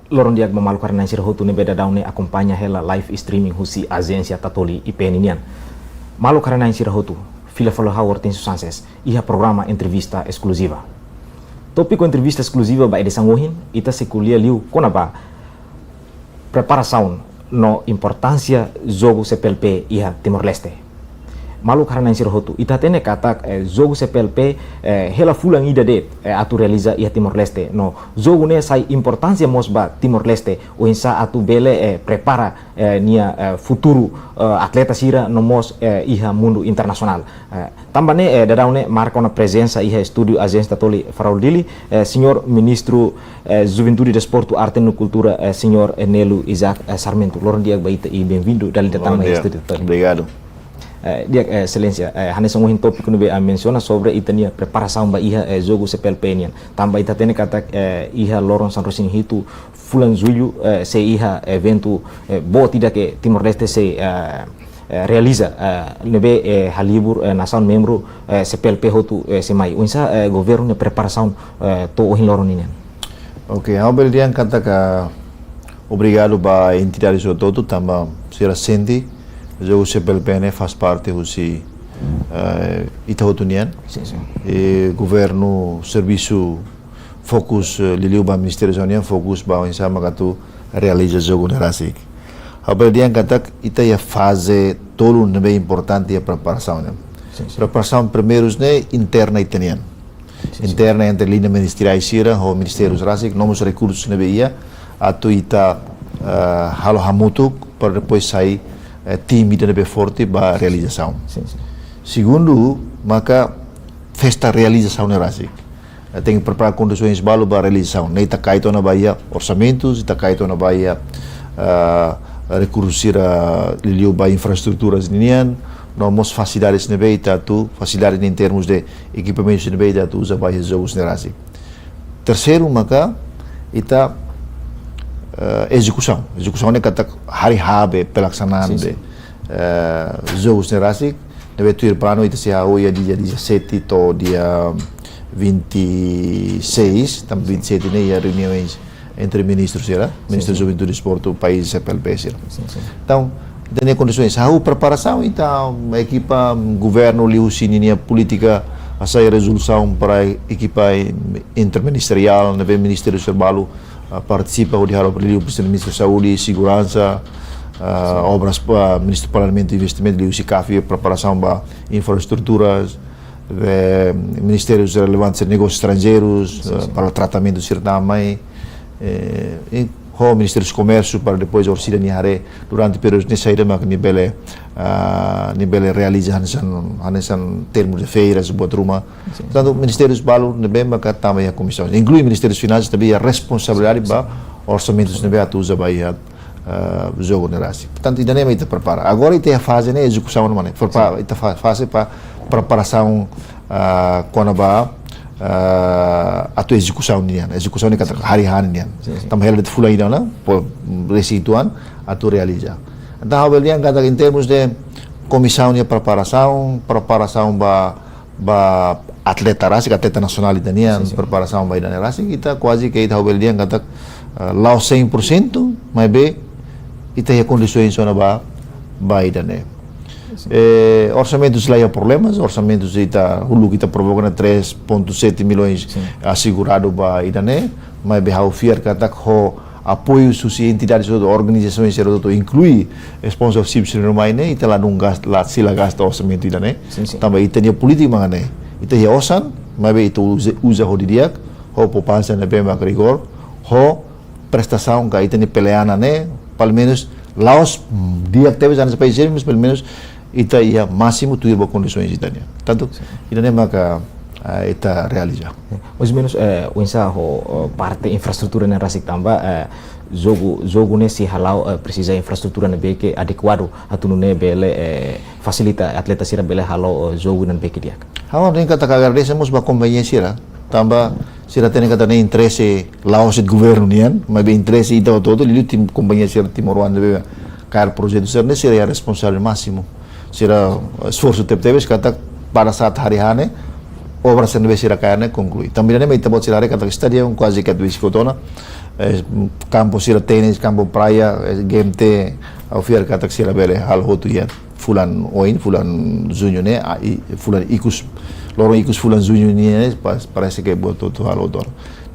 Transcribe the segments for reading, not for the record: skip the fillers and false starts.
Lorong dia memalu karena sir hotu ne beda daun ne acompanha hela live streaming husi agência tatoli IPN nian. Malu karena sir hotu fila falo Howard Tensu Sanchez iha programa entrevista exclusiva. Tópico entrevista exclusiva ba edesang wohin ita sekulia liu konaba preparação no importância jogo CPLP iha Timor Leste. Malu karena sir hotu ita tene kata jogo CPLP hela fulang ida det atu realiza iha Timor Leste no jogo ne sai importância mosba Timor Leste o insa atu bele prepara nia futuro atleta sira no mos iha mundo internacional tambane dadaune marca una presença iha estúdio agência toli Faraudili senhor ministro Juventude Desporto Arte e Cultura senhor Nelo Isaac Sarmento lorong dia baita e bem-vindo dali datang na estúdio. Obrigado. Dia excelência hanes um tópico no menciona sobre itania preparação ba iha jogo CPLP nian tamba ita tene kata iha lorong San Rosin hitu fulan julho se iha evento bo tidak ke Timor Leste se realiza nebe halibur nação membro CPLP hotu se mai unsa governo preparação to ohin lorong nian. Ok, ao belian kata ka obrigado ba entidade todo tamba sira senti o jogo CPLP faz parte do Itautunian, e governo serviço fokus liliu ba Ministério União fokus ba insama katu realiza jogo na rasik. Apel dia kata ita ya fase tolu nebe importante ya preparação né. Preparação primeiros né interna italian. Interna entre linha ministerial sira o Ministério rasik nomos recursos nebe ia atu ita halo hamutuk para depois sair time da nebe forte ba realização. Segundo, maka festa realização na rasik. Tem que preparar condições balu ba realização. Nem tá caído na bahia orçamentos, tá caído na bahia recursos liliu ba infraestruturas nian, nomos facilidades nebe ita tu, facilidades em termos de equipamentos nebe ita tu usa bahia jogos na rasik. Terceiro, maka ita execução é kata hari habe pelaksanaan de jogos na rasik deve ter plano ita se dia 17 to dia 26 tam 27 ne ya reuniões entre ministros era ministro da Juventude e Desporto país CPLP era então tem condições a preparação então a equipa governo liu sininha política a sair resolução para a equipa interministerial neve Ministério Serbalu participa o diálogo liu ministro da Saúde e Segurança obras ministro do Parlamento e Investimento liu SICAF preparação para infraestruturas ministérios relevantes de negócios estrangeiros para o tratamento do certamen e o Ministério do Comércio para depois a oficina niare durante períodos de saída mak nibele realiza hanesan termos de feiras buat rumah tanto ministérios balu nebe mak também a comissão inclui ministérios finanças também a responsabilidade ba orçamentos nebe atuza baia jogo na rasik portanto ainda nem ita prepara agora ita a fase né execução no mané prepara ita fase para preparação quando ba a tua execução nian execução ni kata hari-hari nian também ela de fulai dana por resituan a tu realiza então a belian kata em termos de comissão de preparação ba atleta rasik atleta nacional italian preparação ba idana rasik kita quase que ita belian kata lao 100% mas be ita ya condições sona ba idane orçamentos lá há problemas, orçamentos hulu kita provoca 3,7 milhões assegurado para Idane, mas behau fiar kata ho apoio susi entidades ou organizações seroto inclui sponsorships no maine ita lá não gasta lá sila gasta orçamento Idane, também ita política mangane, ita ya osan, mas ita usa ho didiak, ho poupança na bem rigor, ho prestação que ita ni peleana né, pelo menos laos diak teve já nos países, mas pelo menos ita ia máximo tuir ba condições itania tanto itania maka ita realiza mais ou menos o insa parte infraestrutura na rasik tamba jogo nesse halau precisa infraestrutura na beke adequado atunu ne bele facilita atleta sira bele halau jogo nan beke dia hawa nem kata agradecemos ba companhia sira tamba sira tem kata nem interesse laos de governo nian mas be interesse ita todo liu tim companhia sira timoruan de car projeto sira ne sira responsável máximo sira esforço teve kata pada saat hari-hari obra sendiri sira kayane conclui também nem ita bot sira kata stadium quase que tu fotona campo sira tenis, campo praia, GMT, au fiar katak sira bele hal hotu ya fulan oin, fulan junho ne, fulan ikus, lorong ikus fulan junho ne, parece que botou tu hal hotu.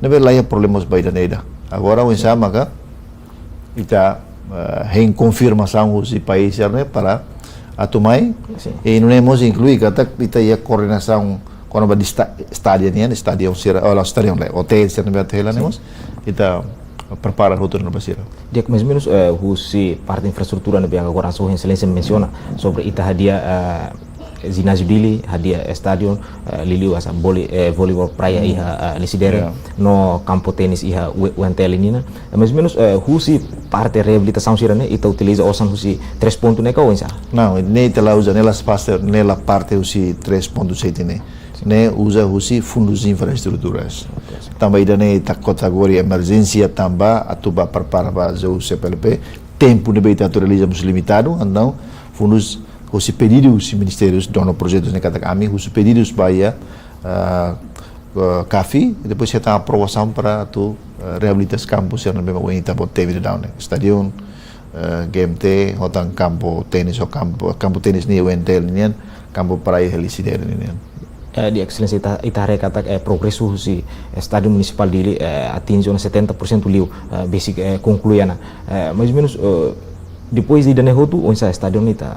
Nebe lá é problemas baida neda. Agora o ensama ka ita em confirmação os países né para atumai e não é mais incluir katak ita ia coordenação quando vai estádio né, estádio sira, ou estádio lá, hotel sira nebe atela né, ita prepara rotor na basira. Dia mais menos si parte infraestrutura na biang agora so excelência menciona sobre ita hadia ginásio dili hadia stadion liliu asa voleibol praia iha lisidere no campo tenis iha uentel ini mais menos si parte reabilitação sira né ita utiliza osan si 3 pontos né ka onsa. Não, nem ela usa nela espaço nela parte si 3.7 né. Ne usa husi fundos infraestruturas. Também dane ta categoria emergência também atuba prepara para o CPLP tempo de beita realizamos limitado então fundos husi pedidos ministérios dono projetos ne kata kami husi pedidos bahia CAFI depois já tem aprovação para tu reabilitas campus yang memang wanita buat TV down stadion GMT hotan campo tenis o campo tenis ni UNTL ni campo praia helisidere ni di excelência ita kata progresso si estádio municipal dele atinge 70% liu basic concluiana mais ou menos depois de dane hotu onsa estádio nita.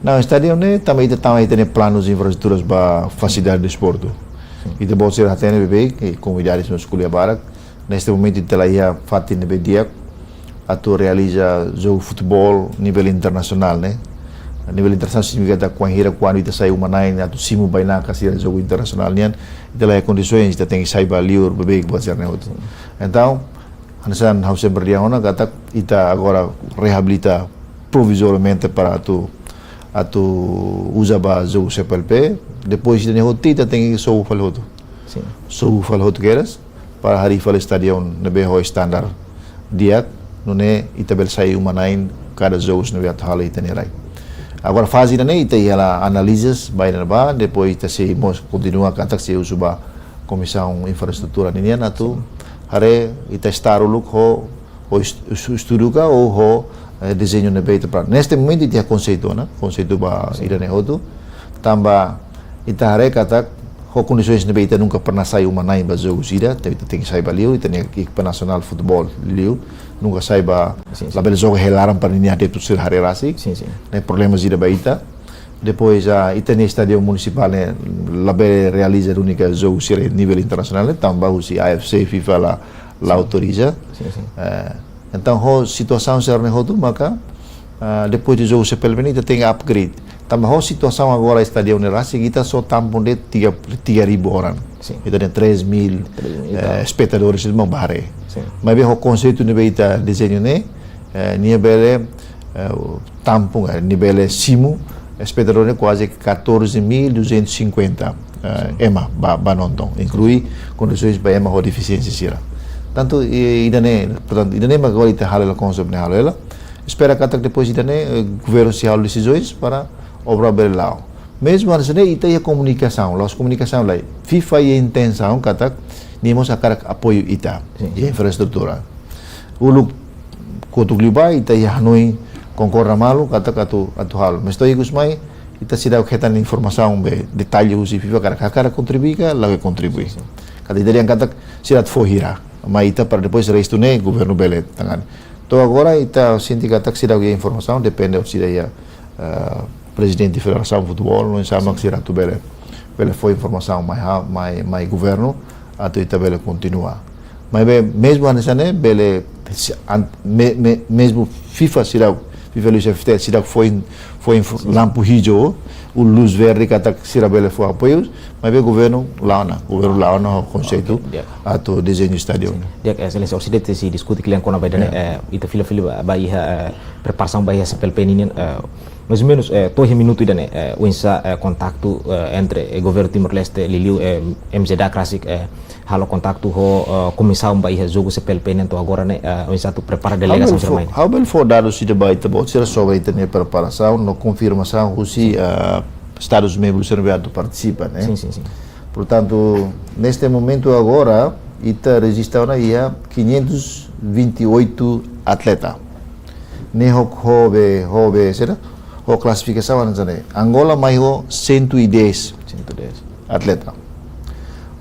Não, estádio ne também tem planos de infraestruturas para facilitar o desporto. E depois ser até bebê e comunidades no escola barak neste momento ela ia fatin nebe dia atu realiza jogo futebol nível internacional né. A nível internacional significa que quando ita sai uma nain atau simu baina kasih jogo internasional nian itulah condições ita tem que sair baliur bebek buat serna itu. Então, Hansan harus berdiam ona kata ita agora reabilita provisoriamente para atu usa ba jogo CPLP depois de hoti ita tem que sou falhoto. Sim. Sou falhoto queres para hari fal stadion nebe ho standar dia nune ita bel sai uma nain cada jogo nebe athal ita nerai. Agora fase na ita ela analises by na ba depois ita se continua katak se usuba comissão infraestrutura nian atu hare ita estar uluk ho estudo ka ou ho desenho na beita para neste momento ita conceito ba ida ne hotu tamba ita hare katak ho condições na beita nunca pernah sai uma nain ba jogo ida ita tem que sai baliu ita ne equipa nacional futebol liu nunca saiba label jogo helaram para ninha de tu ser hare rasik né problemas ida baita depois ita ne estádio municipal né label realiza única jogo ser nível internacional né tamba usi AFC FIFA la autoriza então ho situação ser ne hotu maka depois de jogo CPLP ita tem upgrade tamba ho situação agora estádio ne rasik ita só tampon de 3.000 orang ita tem 3.000 espectadores de Mambare. Mas bem o conceito de beita desenho né nível tampung nível simu espectador quase 14.250 ema banonton inclui condições para ema com deficiência sira tanto portanto idane agora ita halal conceito né halal espera que depois idane governo se hal decisões para obra belau mesmo assim ita ia comunicação lá FIFA ia intenção kata nimos akan apoio ita de infraestrutura uluk kotugliba ita ia hanoi concorda malu kata atu hal mas toi gusmai ita sida ketan informação be detalhe usi FIFA cara contribuir lá contribui kata dari kata sirat fohira mas ita para depois resto ne governo belet tangan to agora ita sinti kata sida informação depende sida ia presidente da Federação de Futebol não sabe que será tu bele foi informação mais governo atau ita bele continua mas mesmo anessa né bele mesmo FIFA sida foi lampu hijau o luz verde kata sira bele foi apoios mas governo launa o conceito atau desenho estádio dia excelência ocidente se discute que kona baidane ita fila bahia preparação bahia CPLP ini mais ou menos todo minuto idane unsa contato entre governo Timor-Leste liliu MZA classic halo contato ho comissão bahia jogo CPLP nento agora né unsa tu prepara delegação sermain how bel for dados de baita bot sira sobre ita ne preparação no confirmação husi estados membros serviado participa né sim portanto neste momento agora ita registra ia 500 28 atleta. Ne hobe será? Ho classificação anjane. Angola mais ho 110 atleta.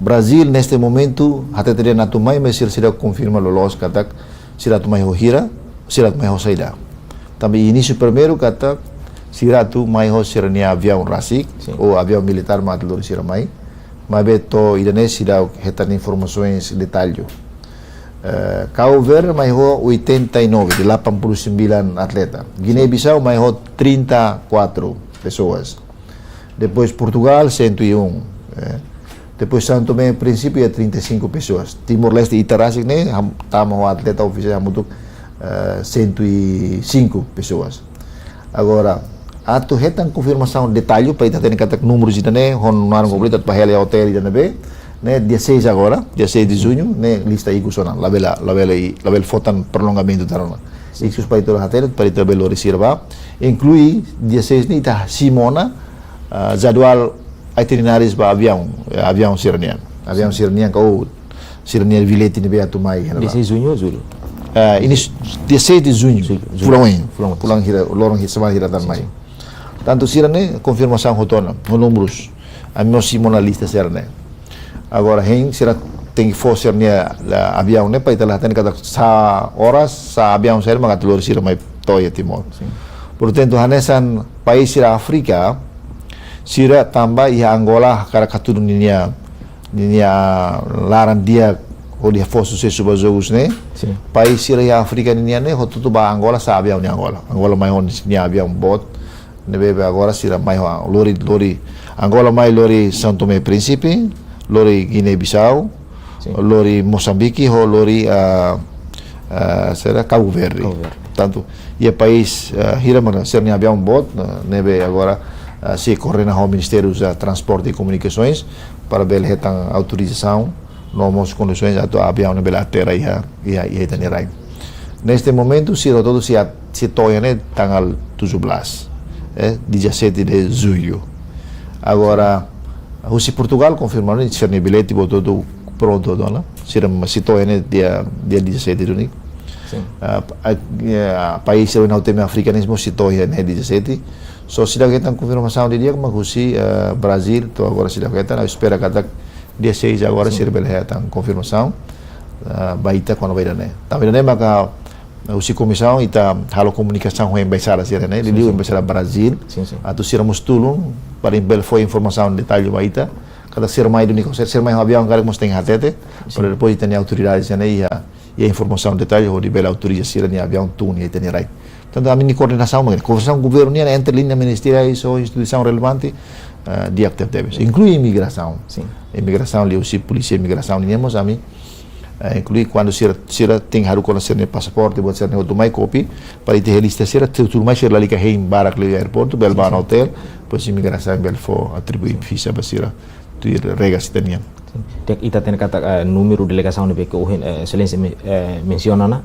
Brasil neste momento até teria na tumai mas será confirma lolos katak será tumai ho hira, será tumai ho saída. Também início primeiro katak será tu mai ho serania avião rasik ou avião militar matlor será mai. Mas beto idane será retan informações detalhe. Cabo Verde mais ho 89 de 89 atleta. Guiné-Bissau mais ho 34 pessoas. Depois Portugal 101. Depois Santo Tomé, princípio, é 35 pessoas. Timor-Leste e Itarasik, né? Tamo atleta oficial, muito 105 pessoas. Agora, ato retan confirmação detalhe para ita ter kata números ita né, honoraram completo para hele hotel ita né, né? Dia 6 agora, dia 6 de junho, né? Lista iku sona, label fotan prolongamento tarona. Ikus para ita hotel, para ita belo reserva, inclui dia 6 ni ita Simona, jadwal itineraries ba avião sirnian kau sirnian bilhete ni beatu mai 16 junho Zulu. Ini 16 de junho pulang hira lorong sama hiratan mai tanto sirne confirmação rotona números a meu Simona lista sirne agora hen sira tem que fosse sirnia avião ne para italah ten kata sa horas sa avião sir magat lor sir mai toya Timor portanto hanesan país sira Afrika sira tambah ia Angola cara katun ninia laran dia o dia fosse sucesso bazogos ne país sira ia Afrika ninia ne hotutu ba Angola sa avião ni Angola mai on ni avião bot ne bebe agora sira mai lori Angola mai lori São Tomé Príncipe lori Guiné-Bissau lori Moçambique ho lori será Cabo Verde tanto ia país hira mana sira ni avião bot nebe agora se corre na Ministério da Transporte e Comunicações para ver a autorização novas condições do avião na bela terra e tanirai. Neste momento se todo se toia né tanggal 17 17 de julho. Agora o Portugal confirmou né se ne bilhete botou tudo pronto dona. Se toia né dia 17 de junho. País que não tem africanismo se toia né 17. So sila kita confirmação de dia como Rússia, Brasil, então agora sila kita na espera kata dia 6 agora sila belheta confirmação baita quando vai dar né. Também né maka usi comissão ita halo comunicação com embaixada sila né, liu embaixada Brasil, atau sila mustulun para embel foi informação detalhe baita, kada sila mai duni konser sila mai avião cara mos tem hatete, para depois tem autoridades né e a informação detalhe o de bela autorização ni avião tu ni tem right. Tanto a mini coordenação governo ni entre linha ministeriais ou instituição relevante dia que teve inclui imigração imigração ali o polícia imigração ni nemos ami inclui quando sira tem haru conhecer ne passaporte buat ser ne automai copy para ter lista sira tudo mais ser ali que em barak le airport bel ban hotel pois imigração bel fo atribuir visa basira tu regas teniam ita ten kata número delegação ne que o excelência menciona na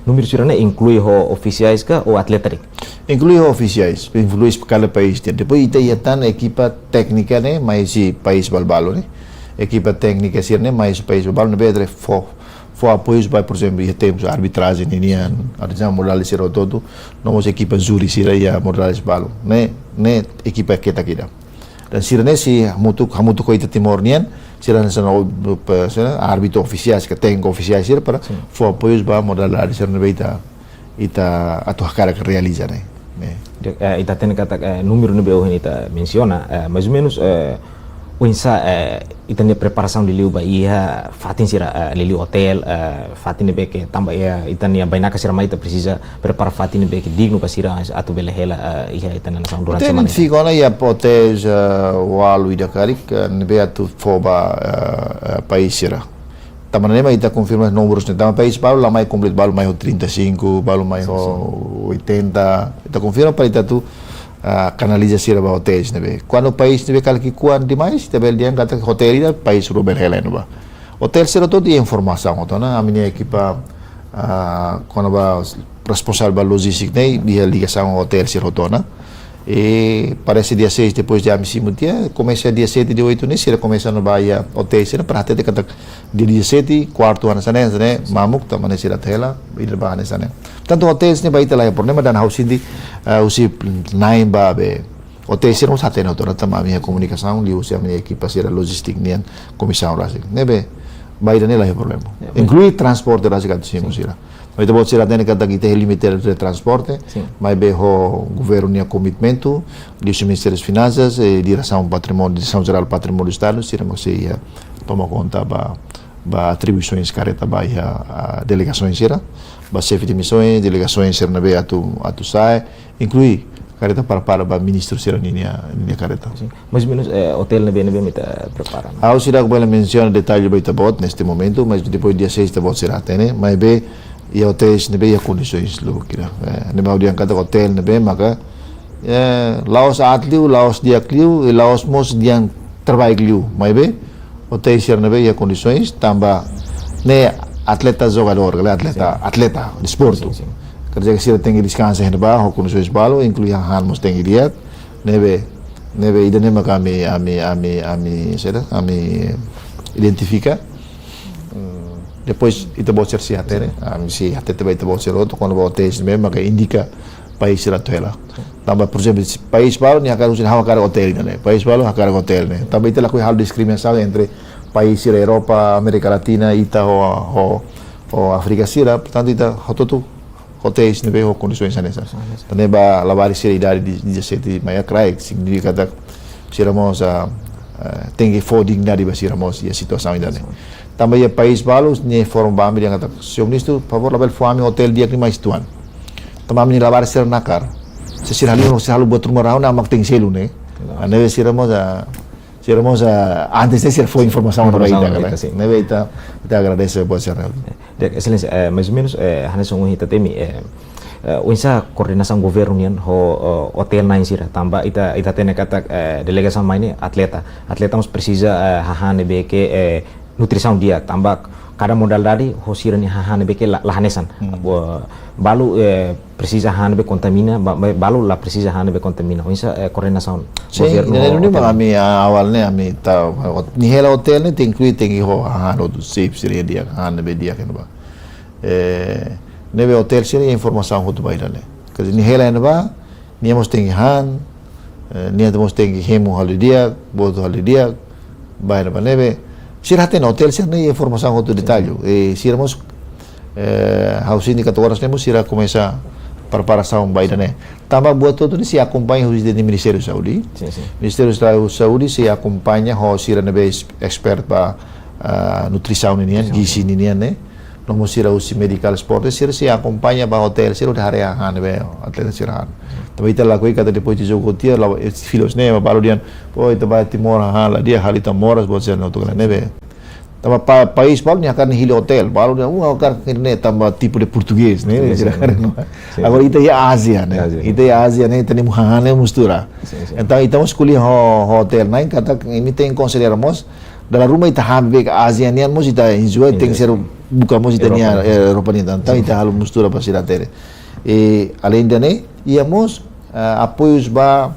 número sirane inclui ho oficiais ka ou atletas? Inclui ho oficiais, inclui cada país. Depois ita ia tan equipa técnica né, mais si país balbalo né. Equipa técnica sirne mais país balbalo ne bedre fo apoios by por exemplo, ia temos arbitragem ninian, arbitragem Morales sira todo, nós equipa júri sira ia Morales balo, né equipa kita. Dan sirne si hamutu ko ita Timor nian sila na árbitro oficiais que tem oficiais sira para for apoios ba modalidade sira na ita atuh cara que realiza né. Ita tem kata número no beu ita menciona mais ou menos o insa ita ne preparação de liu ba ia fatin sira liu hotel fatin be que tambah ia ita ne baina ka sira mai ita precisa preparar fatin be que digno pa sira atu bele hela ia ita na nação durante semana. Tem fica ia potes walu ida karik ne be atu foba país sira. Taman nema ita confirma números ne tama país balu la mai completo balu mai 35 balu mai 80 ita confirma para ita tu canaliza sira ba hotéis nebe. Quando o país nebe kalki kuan demais, tabel dia kata hotel ida país Robert Heleno ba. Hotel sira todo dia informação, então na minha equipa quando ba responsável ba logistic nei dia ligação hotel sira tona. E parece dia 6 depois de amissimo dia, começa dia 7 de 8 né, se começa no Bahia hotel, se para até kata dia 7 quarto ano sana né, mamuk tamane sira tela, ida bahane sana. Tanto hotéis ne baita lá problema dan house di usi naim ba be. Hotel sira não sate na tora tama minha comunicação, li usi a minha equipa sira logistic nian comissão rasik. Nebe baita ne lá problema. Inclui transporte rasik atu simo sira. Mas depois será tem que ter limite de transporte, mas bem o governo tinha commitmento, o Ministério das Finanças, e direção patrimônio, direção geral do patrimônio do Estado, se não se toma conta ba atribuições careta ba a delegações será, ba chefe de missões, delegações será na be atu sai, inclui careta para ba ministro será ninha careta. Mais ou menos hotel na BNB mita prepara. Eu será que ela menciona detalhe ba itabot neste momento, mas depois dia 6 itabot será tem, mas bem e hotéis nebe ya condições lo kira nebe audian kata hotel nebe maka laos atliu laos dia kliu e laos mos diang terbaik liu mai be hotéis ser nebe ya condições tamba ne atleta jogador atleta desporto kerja que sira tem descanso hen ba ho condições balo inclui han mos tem dia nebe idane maka ami identifica. Depois itu bocor si hati si hati itu itu bocor itu kalau hotéis mesmo maka indica país será tuela. Tambah por exemplo país baru ni akan usin hawa kara hotel ni, país baru hakara hotel ni. Tambah itu lakukan hal diskriminasi entre país sira Eropa, Amerika Latina, ita o Afrika sira, portanto ita hototu hotéis ni beho condições nessa. Também ba lavar sira idade di sete maya craig significa kata sira mos tem que for dignidade ba sira mos ya situação idade. Também ya país balos ni forum bami yang kata siom nisto favor label fuami hotel dia ni mais tuan. Também ni lavar ser nakar. Sesirali no selalu buat rumah rau na mak ting selu ne. Neve siramos antes de ser foi informação para ida kata. Neve ita agradece buat ser. Excelência, mais ou menos hanes um hita temi unsa koordinação governo nian ho hotel na insira tamba ita tene kata delegação maine atleta mas precisa hahane be que nutrição dia tambah kada modal dari hosira ni hahane be ke lahanesan balu precisa hahane be contamina balu la precisa hahane be contamina unsa koordinação governo ini kami awalnya kami tahu ni hela hotel ni tinggi ho hahane do safe sira dia hahane be dia kan ba nebe hotel sira informação ho do bairale kasi ni hela ba ni mos tinggi han ni mos tinggi hemu holidia bodo holidia bayar ba nebe sira tem hotel sira ni informação ho do detalhe sira mos house ni 4 horas nemos sira começa preparação bairane tambah buat tudo ni se acompanha os de Ministério da Saúde Ministério da Saúde se acompanha ho sira nebe expert ba nutrição ni gizi ni ne nomo sira usi medical sport sira se acompanha ba hotel sira udah area han be atleta sira han tapi ita lakui kata depois de jogo tia la filos ne ba balu dian po ita ba timor han la dia halita moras buat sira no to nebe tamba país balu ni akan hili hotel balu dia akan ne tamba tipo de português ne sira agora ita ya Ásia ne ita ya Ásia ne tani muhane mustura então estamos escolhi hotel nain kata ini tem consideramos dalam rumah ita hambe ASEANian mos ita enjoy tem que ser buka mos ita nia Eropa ni então ita halu mustura para sira tere além dane íamos apoios ba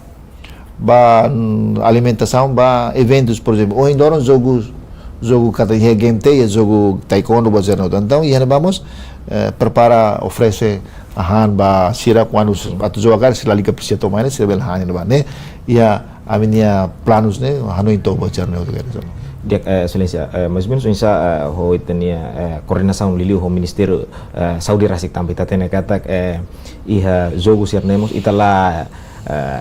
alimentação ba eventos por exemplo ou então jogo kata game te jogo taekwondo buat zero então ia vamos prepara oferece ahan ba sira quando atu jogar sila liga precisa tomar ne sira bel han ne ia aminia planos ne hanu into buat zero ne dia excelência mais ou menos insa ho itania coordenação liliu ho ministério Saudi rasik tampi tatene kata iha jogo sirnemos itala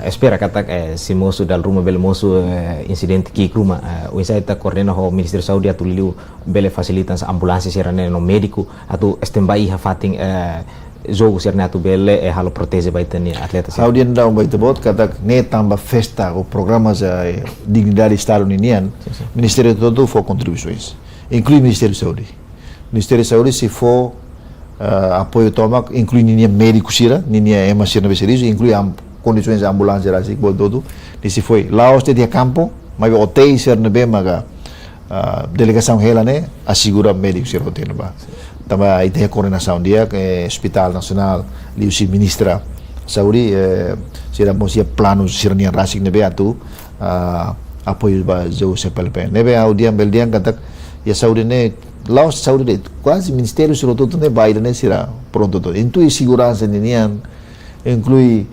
espera kata si mosu dal rumah bel mosu incidente ki rumah insa ita coordena ho ministério Saudi atu liliu bele facilitas ambulância sirane no médico atu standby ha fating jogo sirne atu bele halo protege baitani atleta Saudi ndau baita bot kata ne tamba festa o programas dignidade estado ninian ministério todo for contribuições inclui ministério Saudi se for apoio tomak inclui ninia médico sira ninia ema sira beserizo inclui condições ambulância rasik bot todo se foi Laos de dia campo mas hotéis sirne be maga delegação hela ne assegura médico sira hotel ba tambah itu coordenação dia ke Hospital Nasional liusi ministra Saudi sira mosia plano sirnian rasik nebe atu apoio ba jogo CPLP. Nebe audian beldian katak ya Saudi ne laos Saudi de quase ministério siro todo ne baida ne sira pronto todo. Inclui segurança ninian, inclui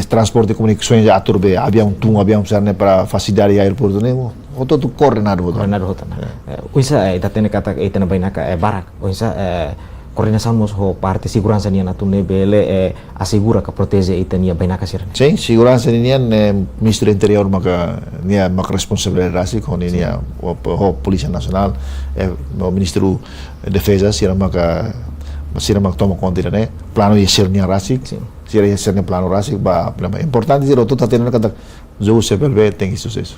transporte e comunicações atur be avião sarne para facilitar o aeroporto ne o todo coordenado hoto. Coordenado hoto. Uisa ita tene katak ita na bainaka barak. Uisa coordenação mos ho parte segurança nia na tunne bele assegura que protege ita nia bainaka sirne. Sim, segurança nia ministro do interior maka nia maka responsabilidade com nia o polícia nacional o ministro da defesa sira maka toma conta né plano ia ser nia rasik sira ia ser plano rasik ba importante sira tu tatena kata jogo CPLP tem sucesso.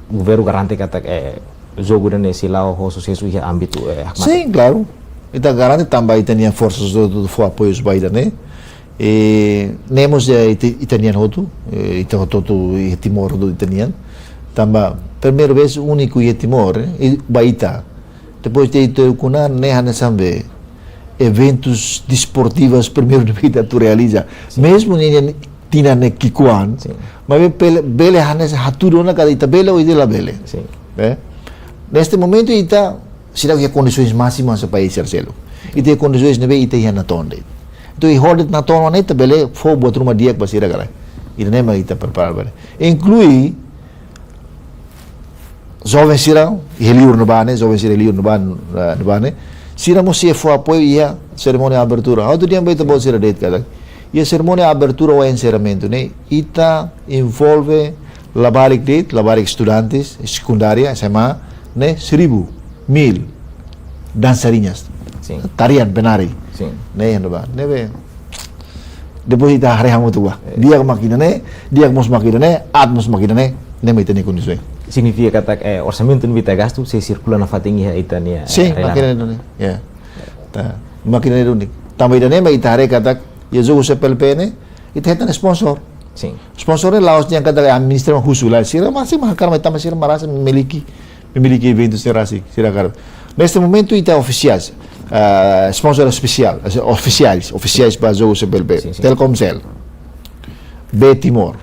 Governo garante kata jogo ne silau ho sucesso ia âmbito sim, claro. Ita garante também tinha forças do apoios baida né e nemos italiano hotu ita hotu e Timor do italiano também primeira vez único e Timor e baita depois de itu kuna ne hana sambe eventos desportivos primeiro de vida tu realiza mesmo nem tina ne kikuan mas bele hana haturo na cada ita bele ou ida bele neste momento ita sila que condições máximas para ir cercelo e tem condições nebe ite ia na tonde então e hordet na tonde neta bele fo buat rumah dia que basira galai ida nema ita preparar bele inclui jovem sira heliur no bane jovem sira heliur no bane sira mo se fo apoio ia cerimônia abertura outro dia baita bol sira date kada ia cerimônia abertura o encerramento né ita envolve labarik estudantes secundária SMA né 1.000 dançarinas tarian penari né ando ba nebe depois ita hari hamu tua dia makina ne dia mos makina ne atmos makina ne neme itene condições significa kata orçamento não vita gasto se circula na fatinha itania sim makina ne ya ta makina ne também ne me ita hari kata ya jogo CPLP ne ita hetan sponsor sim sponsor ne laos yang kata administração husula sira masih mahakar mai tamasir marasa memiliki eventos terasik sira karo neste momento ita oficiais sponsor oficiais para jogo CPLP Telkomsel B Timor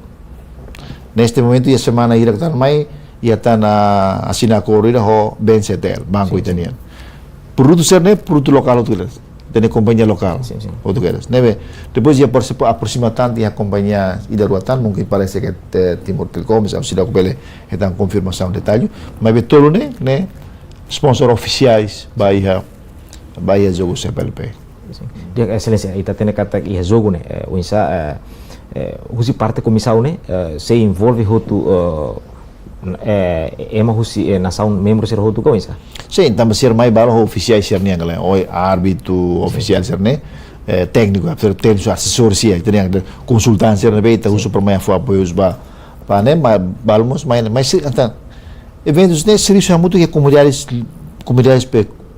neste momento ia semana ira tan mai ia tan asina corrida ho Bencetel banco italiano produtor ne produto local tudo tem companhia local portuguesa neve depois ia aproximação ia companhia ida ruatan mungkin parece que Timor Telecom já se dá bele então confirmação detalhe mas betul ne sponsor oficiais bahia jogo CPLP dia excelência ita tem kata ia jogo ne uinsa usi parte comissão ne se envolve hotu ema husi nação membro ser hotu ko isa sim também ser mais balo oficiais ser nia galera oi árbitro oficial ser ne técnico assessor sia tem consultância na beita uso para mais apoios ba né balmos mais então eventos ne serviço muito que comunidades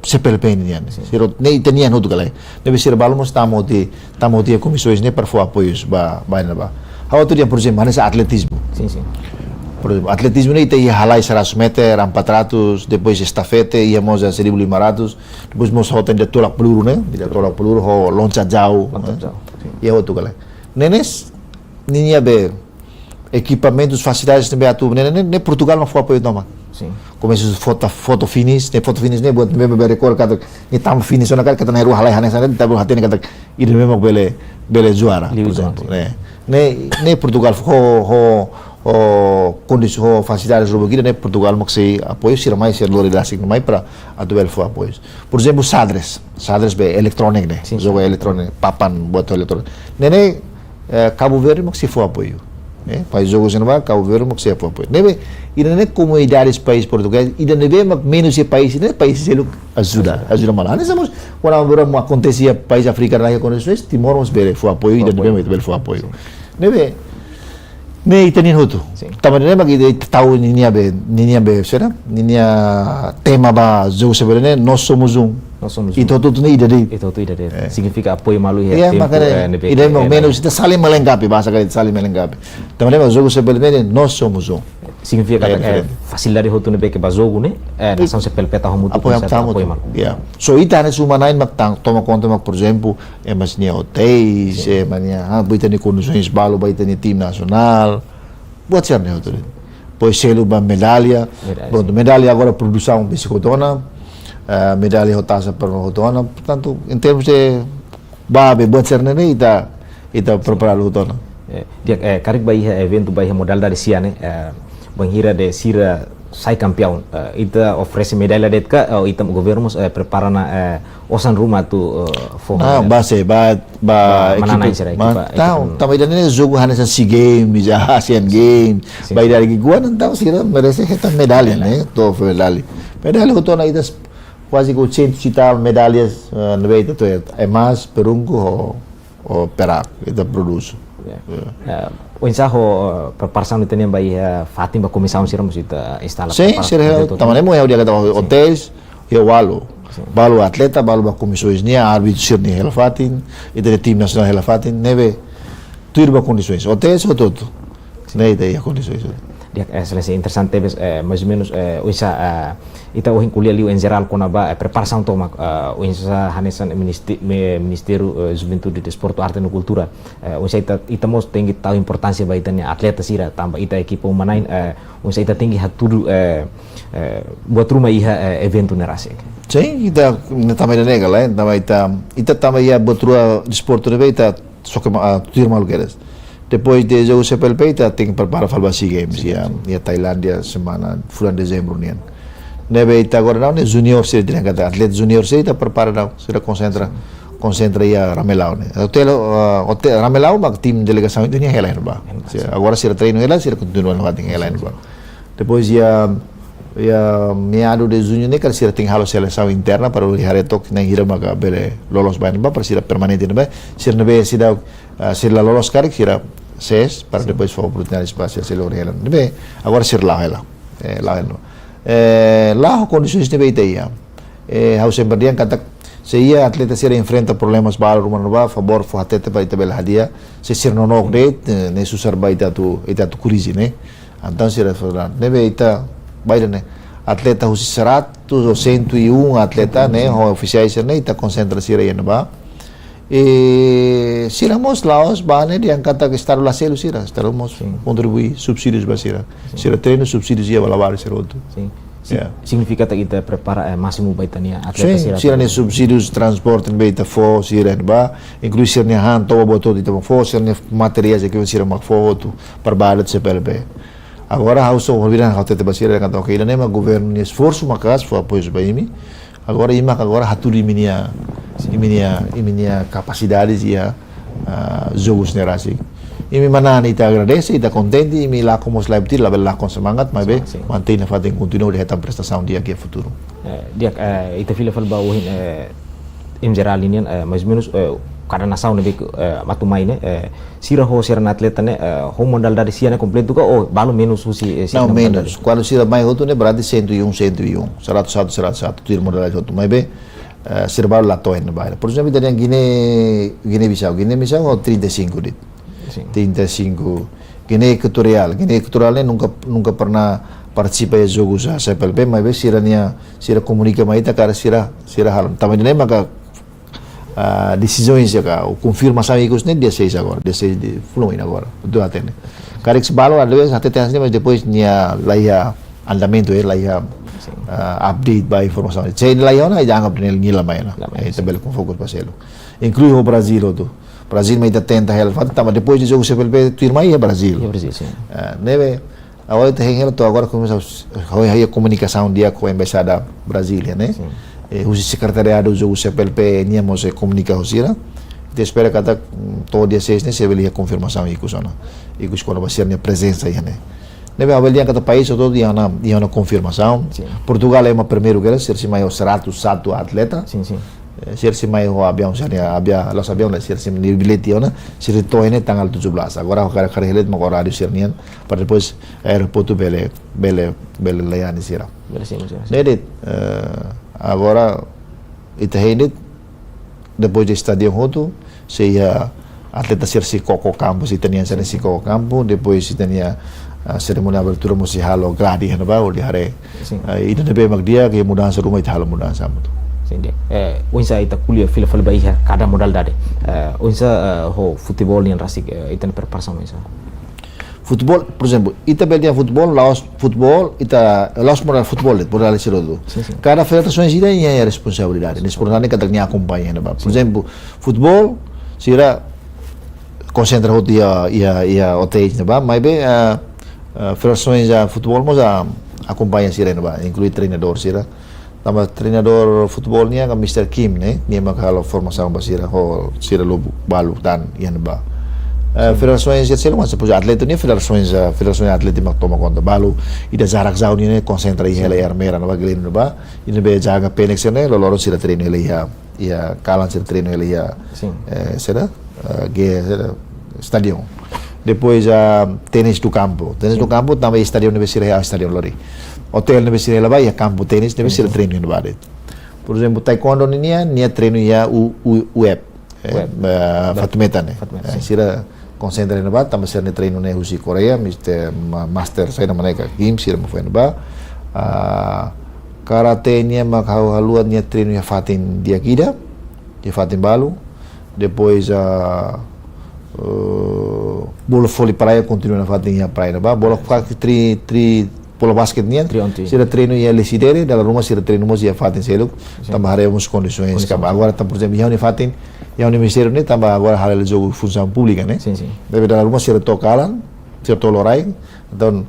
CPLP nian siro ne tenian hotu galera deve ser balmos tamo de comissões ne para apoios ba na how outro dia por exemplo manes atletismo sim por exemplo, atletismo ne ia halai 100 meter, 400, depois estafete íamos a 1.500, depois mos hotem de tolak peluru ne, de tolak peluru ho loncat jauh, ia hotu kala. Nenes ninya be equipamentos, facilidades ne be atu, ne Portugal não foi apoio toma. Sim. Começo foto finish ne buat be rekor kata ni tam finish na kata na halai hanes na tabu hatene kata ide memang bele juara, por exemplo, ne Portugal condição facilidades do Burkina, né? Portugal mas se apoio se mais ser lore dasik mais para atual for apoios. Por exemplo, sadres be eletrônico né? Jogo eletrônico, papan buat eletrônico. Nene Cabo Verde mas se for apoio, né? País jogos não vai Cabo Verde mas se for apoio. Nebe ida comunidades país português ida nebe menos país se ajuda malah. Nesse mas quando acontecia país africano aí condições Timor mas bere for apoio ida nebe for apoio. Nebe ne itanin hotu taman ne bagi tahu ninia be será ninia tema ba jogo sebenarnya nós somos itu tuh ne ida de significa apoio malu ya makanya ida menos kita saling melengkapi bahasa kali saling melengkapi taman ne jogo sebenarnya nós somos significa que facilidade hotu ne beke bazogo ne nação se pelpeta ho mutu apoio mal. Yeah. So ita ne sumanain mak toma conta mak, por exemplo, mas nia hotéis, mania baita ni condições balo, baita ni time nacional. Buat ser ne hotu. Pois selo ba medalha. Bom, medalha agora produção biscotona, medalha hotasa per hotona, portanto, em termos de babe buat ser ne ita preparar hotona. Dia karik bai evento bai modal dari sia ne banghira de sira sai campeão ita oferece medalha de ka ita governo prepara na osan rumah tu for base ba mananai sira equipa também dane jogo hanes SEA Games, Asian Games, bai dari gua não sira merece esta medalha né, to medalha hotona ita quase 800 e tal medalhas no meio to é mais perungo o perak ita produz. O ensaio preparação de tenen bai Fatim ba comissão sira musita instala. Sim, sira tamane mo dia kata hotéis e balo atleta balo ba comissões nia árbitro sir ni hela Fatim e de time nacional hela Fatim neve tudo ba condições hotéis o todo. Ne ideia condições. Dia excelência interessante mais ou menos o ensaio ita o kuliah liu em geral kona ba preparação toma o ensaio hanesan Ministério Juventude, Desporto, Arte e Cultura o ensaio ita mos tinggi tahu importância ba itanya atleta sira tambah ita equipa humanain o ensaio ita tinggi haturu buat rumah iha evento nerasi. Sim, ita também nega lá, ita também ia buat rumah desporto nebe ita soke tuir maluqueras. Depois de jogo CPLP ita tem prepara falba SEA Games ya Tailândia semana bulan dezembro nian. Nebe ita agora não ne junior se dia kata atlet junior se ita prepara não, se concentra ia Ramelau ne. Hotel Ramelau mak tim delegação itu ni hela ba. Agora se treino hela se continua no bating hela ba. Depois ia meado de junho ne kal se tem halo seleção interna para o haretok na hira maka bele lolos ba para se permanente ba. Se nebe se da se la lolos karik sira ses para depois for oportunidade espacial se lo hela. Nebe agora se lá hela. Lá condições de beiteia hau sempre dia kata se ia atleta se enfrenta problemas baru rumah nova favor for atete para ita bela hadia se ser nonok de ne susar baita tu crise né então se refera nebe ita baita né atleta husi 100 ou 101 atleta né oficiais né ita concentra se ia nova e siramos laos bane dia kata que estar lá selo sira estaremos contribuir subsídios basira sira treino subsídios ia balabar ser outro. Sim. Significa que kita prepara máximo baitania atleta sira. Sira ne subsídios transporte baita fo sira ba inclui sira ne han to boto di tamo fo sira ne materiais que sira mak fo tu para de CPLP. Agora hauso viran haute basira kata ok ne ma governo ne esforço makas fo apoio baimi. Agora agora haturi minia capacidades ia jogos nerasi. Imi mana ita agradece, ita contente, imi lá como os live lá bela com semangat, mas bem mantém a fazer continuo de retam prestação dia que é futuro. Dia ita fila fal bauhin em geral ini mais ou menos kada nação ne bek matumai ne sira na atleta ne ho modal dari sia ne completo ka balo menos usi não menos quando sira mai hotu ne berarti 101 101 tuir modal hotu mai be sira balo la toen ba por exemplo dari Guinea Bissau 35 dit 35 Guinea Equatorial ne nunca pernah participa de jogos a CPLP mas be sira comunica mai ta cara sira halam também ne maka decisões já o confirmação isso nem dia 6 agora dia 6 de fluir agora do atende cara que balo às vezes até tem mas depois nia lá ia andamento lá ia update by informação sei lá ia na jangan pernel ngila mai na tabel com fokus paselo inclui o Brasil do Brasil mai tenta help mas depois de jogo CPLP tu irmã ia Brasil sim neve agora tem to agora começa a comunicação dia com a embaixada brasileira né o secretariado do jogo CPLP níamos comunica hosira te espera kata todo dia 6 né se velia confirmação iku sona iku quando vai ser minha presença aí né neve avalia kata país todo dia na confirmação Portugal é uma primeiro que ser se maior 100 atleta sim ser se maior avião los aviões ser se bilhete ona se retorne tanggal 17 agora cara helet mau horário ser nian para depois aeroporto bele layani sira nede agora ita henit depois de estadio roto se ia atleta ser si Coco Campos itania ser si Coco Campo depois itania seremoni abertura mesti halo gladi hana ba uli hare Sim. ida nebe magdia ke mudahan sa rumah ita halo mudahan sama tu Sinde. Unsa ita kuliah fila fala baiha kada modal dade. Unsa ho futebol ni rasik ita preparação isa. futebol por exemplo ita belia futebol laos futebol ita laos moral futebol modal sirodo Sim. cada federação ida ia responsabilidade nesse programa que taknya acompanha hana ba por exemplo futebol sira concentra o dia ia hotéis na ba mas be federações de futebol mas acompanha sira na ba inclui treinador sira tambah treinador futebol ni kan Mr. Kim ne dia makalo formação basira ho sira lobo balu dan yan ba federações de selo mas depois atleta ni federações atleta mak toma conta balu ida jarak jauh ni ne concentra ia ela armera na ba gleno ba ina be jaga penex ne lo loro sira treino ele ia kalan sira treino ele ia sira stadion depois tênis do campo também stadion ne sira stadion lori hotel nebe sira laba ya campo tenis nebe sira treino no badet por exemplo taekwondo nia treino ya web fatumeta ne sira concentra no ba tambah sira treino ne husi Korea Mr. Master saya namanya Kim sira mo foi no ba karate nia makau haluan nia treino ya fatin dia kida dia fatin balu depois bola vôlei praia continua na fatin ya praia no ba bola bola basket nian sira treino ia lesidere dalam rumah sira treino mos ia fatin seluk tambah haremos condições kama agora tam por exemplo ia fatin ia ministério ni tambah agora hal jogo função pública né deve dalam rumah sira tokalan sira tolorai então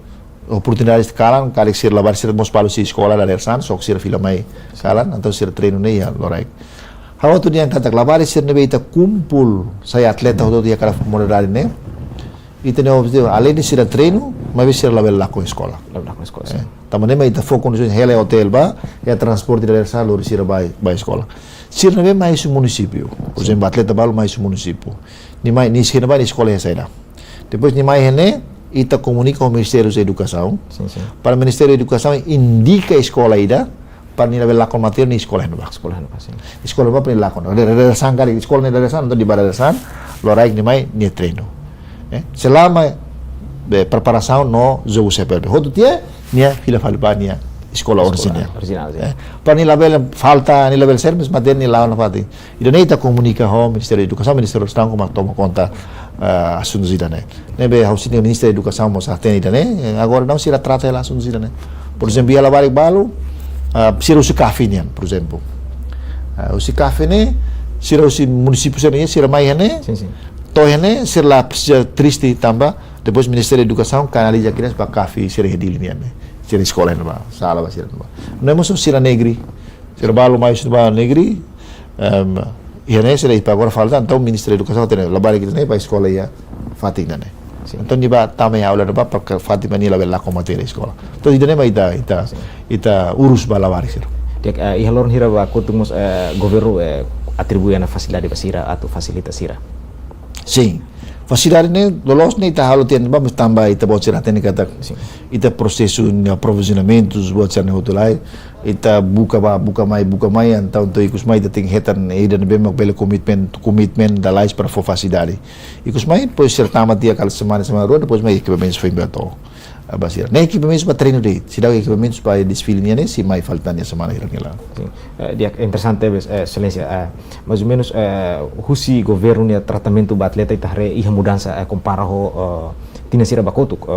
oportunidades kalan kali sira labar sira mos palu si sekolah dari san sok sira fila mai kalan então sira treino ni ia lorai hawa tu nian kata labar sira nebe ita kumpul saya atleta hodo dia kala modalidade né ita ne objetivo além de sira treino mas sira label lako escola tamane mai ita foco no hele hotel ba ya transporte dari sana lor sira ba escola sira nebe mais município por exemplo atleta balu mais município ni sira ba escola ya saída depois ni mai hene ita comunica ao Ministério da Educação para o Ministério da Educação indica a escola ida para ni label lako materi ni escola hene ba escola ba para ni lako dari sana kali escola ni dari sana untuk di bara sana lorai ni mai ni treino selama preparação no jogo CPLP. Hotu dia nia fila falbania escola original. Para ni label falta ni label service mater ni lawan pati. Ida nei ta comunica ho Ministério da Educação, Ministério do Estado como toma conta assuntos ida né. Nebe hausin ni Ministério da Educação mo sa ten ida né. Agora não se trata ela assuntos ida né. Por exemplo, ia lavar balu sira usi café nian, por exemplo. Usi café ne sira usi município sira mai né. Tohene sira triste tambah depois Ministério da Educação canaliza crianças para café sira hedil nian sira escola ba sala ba sira ba não é moço sira negri sira balu mais ba negri ia sira ipa agora falta então Ministério da Educação tem labari kita para escola ia fatina né então ni ba tamai aula ba para fatima ni label la matéria escola então ida ba ita urus ba labari sira ia lor hira ba kutumos governo atribuyen facilidade basira atau fasilitas sira sim facilidade ne lolos ne ita halo tian ba tambah ita buat sira tene kata ita prosesu aprovisionamentos buat sira hotulai ita buka mai então to ikus mai ting hetan ida be mak bele commitment da lais para facilidade ikus mai depois sira tama dia kala semana rua depois mai equipamentos foi beto basir ne equipamentos para treino de sida equipamentos para desfile ne si mai faltanya semana hirang ila dia interessante excelência mais ou menos husi governo ne tratamento ba atleta itahre iha mudança compara ho tina sira bakotuk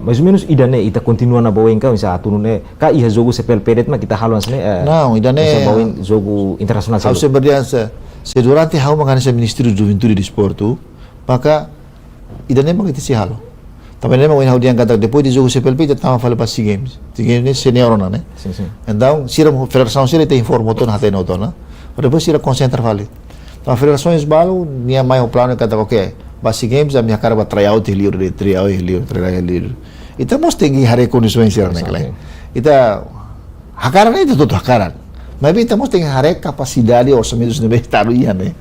mais ou menos idane ita continua na baweng ka isa atunune ka iha jogo CPLP ma kita haluan sene não idane baweng jogo internasional hau sebenarnya se durante hau mangana se Ministério da Juventude e Desporto maka idane magiti si halo também lembra quando dia kata depois de jogo CPLP já tava falando para SEA Games ni senior na né então sira federação sira tem informou todo na teno todo na depois sira concentra fale então a federações balu nia mai o plano kata ok para SEA Games a minha cara vai tryout livre então nós tem que hare condições sira né ita hakaran itu tuh hakaran mas bem temos tem hare capacidade orçamentos no estado ia né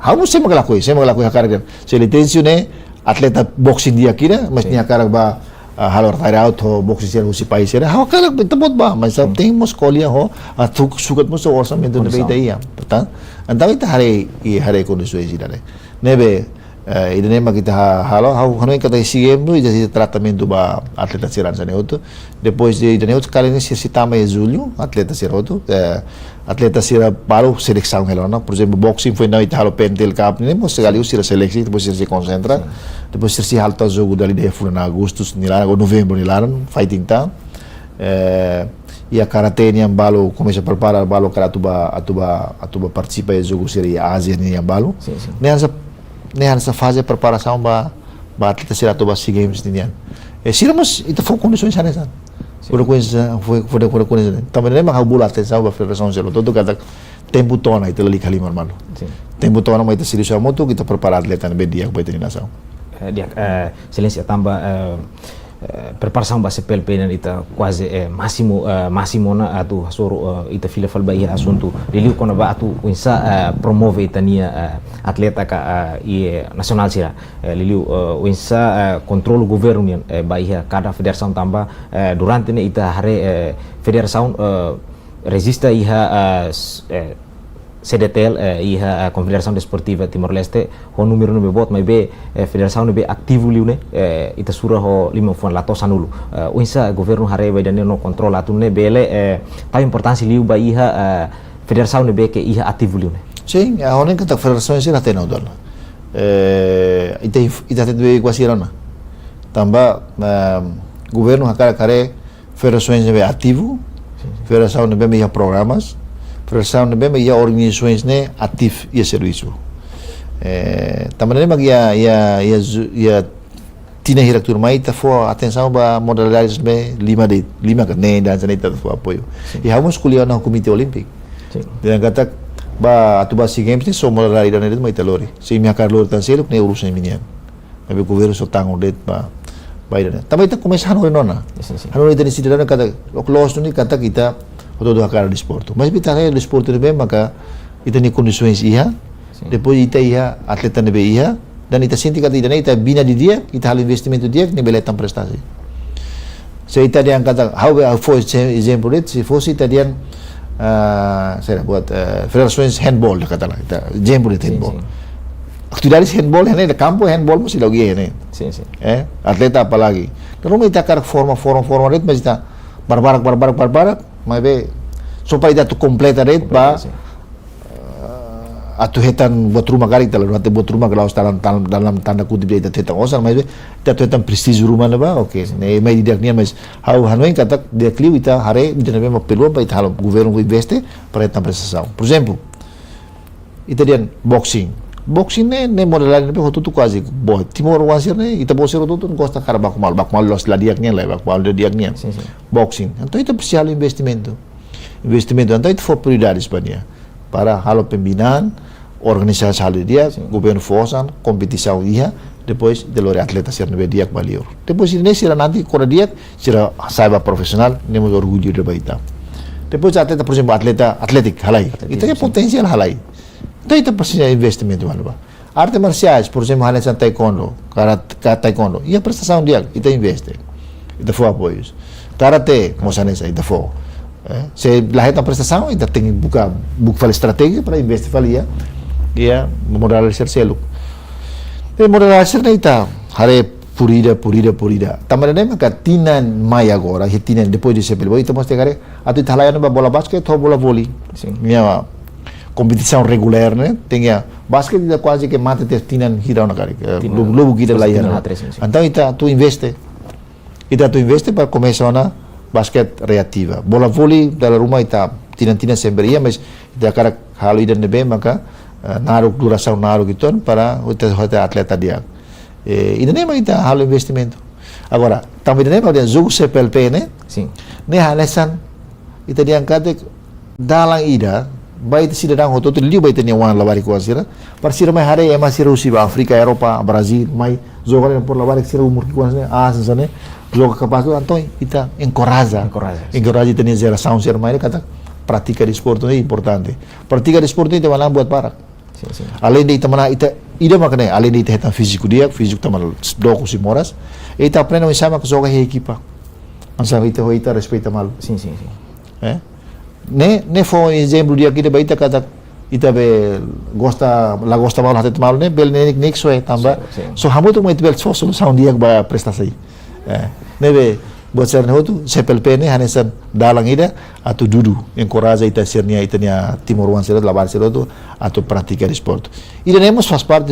how você maglakoi hakaran se licencio né atleta boxing dia kira mas nia cara ba halor tryout ho boxing sira husi pai sira how cara tebot ba mas tem mos kolia ho atuk sugat mos orçamento no beita ia tá então ita hare condições ida né nebe Ida nema kita halo hanu kata SEA Games itu tratamento ba atleta siran sana itu depois de ida nem kali ini si tama julho atleta sira itu atleta sira baru seleção helona por exemplo boxing foi não ita halo pentel cup nem mos sekali sira seleksi depois sira se concentra depois sira se halta jogo dali de fulano agosto nilaran ou novembro nilaran fighting town e a karate ni balo começa a preparar balo cara atuba participa de jogo sira Ásia ni balo nessa fase preparação ba atleta sira atuba SEA Games nian sira mas ita foi condições sana por coisa foi coisa também nem mais bula atenção ba federação sira todo cada tempo tona ita ali kali malo tempo tona mas ita sira moto kita prepara atleta na dia ba ita nação dia silêncio tambah preparação base PLP dan ita quase máximo na atu soro ita fila fal ba ia assunto liliu kona ba atu insa promove itania atleta ka i nasional sira liliu insa control governo nian ba ia kada federação tamba durante ne ita hare federação resista iha CDTL iha Confederação Desportiva Timor-Leste ho número no bot mai be federação no be ativo liu ne ita sura ho lima fon lato sanulu uinsa governo hare ba dan no control atu ne bele ta importância liu ba iha federação no be ke iha ativo liu ne sim a honen kata federação sih na tena udal ita tentu quasi rana tamba governo hakara kare federação be ativo federação no be iha programas federação ne bem ia organizações ne atif ia serviço também mag ia tina hiraktur mai ta fo atenção ba modalidades be lima kan ne dan sana ita fo apoio e vamos escolher na comitê olímpico dan kata ba atuba SEA Games ni so modalidade ne mai talori se mi akarlo tan selo ne urusan minian tapi governo so tango det ba ida também ita começar no nona hanu ita ni sidana kata close ni kata kita todo a cara de esporte. Mas kita kaya de esporte bem maka ita ni condições iha, depois ita iha atleta nebe iha, dan ita senti kata ita bina di dia, ita hal investimento dia ni beletan prestasi. Se ita dia kata how foi exemplo se fosse ita dia saya buat federações handball kata lah ita exemplo de handball. Atividades handball hene de campo handball mesti lagi hene. Sim. Atleta apalagi. Kalau ita kar forma red mas ita barbarak mas be supaya ita tu completa red ba atu hetan buat rumah kali kalau nanti buat rumah kalau dalam tanda kutip ita hetan osan mas be ita tu hetan prestige rumah na ba okay ne mai didak nian mas how hanoin kata dia kliu ita hare ita nabe ma peluang ba ita halo governo investe para ita prestação por exemplo ita dia boxing ne modalidade ne hotu tu quase boa Timor wansir ne ita bosero tu gosta cara bakmal los la diak nian la bakmal de diak nian boxing então ita precisa investimento então ita for prioridades para halo pembinaan organisasi hal dia governo forçan competição ia depois de lore atleta ser nebe diak balior depois ini sira nanti kora diak sira saiba profesional nemos orgulho de baita depois atleta por exemplo atletik halai ita é potencial halai então ita precisa investimento malba artes marciais por exemplo halai taekwondo taekwondo ia prestação dia ita investe ita for apoios karate mosanesa ita for se laheta prestação ita tem buka fala estratégia para investir falia ia modalisir selo e modalisir ita hare purida também nem maka tinan mai agora tinan depois de sepel ita mostra kare atu ita halai bola basket ou bola vôlei minha competição regular né tinha basquete ita quase que mata tinan hirau na kare lobo kita lá então ita tu investe para começar na basket reativa bola vôlei dalam rumah ita tinan sempre ia mas ita cara halo ida nebe maka naruh duração naruh gitu para ita atleta dia ida nem ita halo investimento agora também nem dia jogo CPLP né sim ne halesan ita diangkat dalang ida baik itu sidang hoto tu liu baik itu wan lawari kuan sira par sira mai hare ema sira usi ba Afrika Eropa Brazil mai jogar por lawari sira umur kuan sira sensane joga capaz tu antoi ita encoraja itu ni geração sira mai kata pratica de esporte é importante pratica de esporte itu malah buat barak além de mana ita ida makne além de ita hetan físico tamal doko si moras ita aprende sama que joga equipa ansa respeita mal sim ne foi exemplo dia que baita kata ita be gosta mal hati mal ne bel nek so tamba so hamu tu mai bel so solução dia ba prestasi nebe buat ser hotu CPLP ne hanesan dalang ida atau dudu encoraja ita sernia itania Timor Wan ser lavar ser tu atau praticar esporte ida nemos faz parte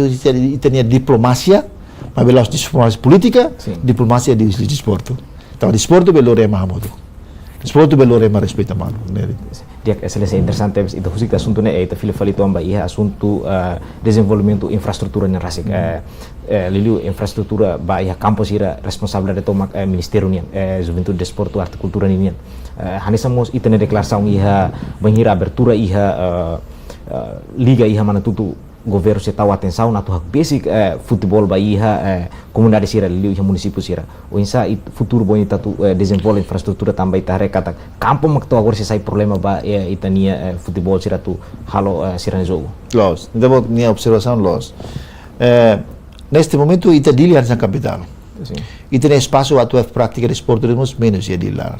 itania diplomacia mas diplomacia política diplomacia di esporte então esporte belore mahamu tu esporte belore ma respeita mal dia selesai interessante itu khusus assunto ne itu fili fali tomba ia assunto desenvolvimento infrastruktura ne rasik liliu infrastruktura ba ia campus ira responsável de tomar ministério nian juventude desporto arte cultura nian hanisamos itene declaração ia banhira abertura ia liga ia mana tutu governo se tahu atenção na hak basic futebol ba ia comunidade sira liliu ia município sira o insa futuro bom ita tu desenvolve infrastruktura também ita rekata campo mak to agora se sai problema ba itania futebol sira tu halo sira jogo los então minha observação los neste momento ita dilihan sa capital ita tem espaço atu prática de esportismo menos ia dilar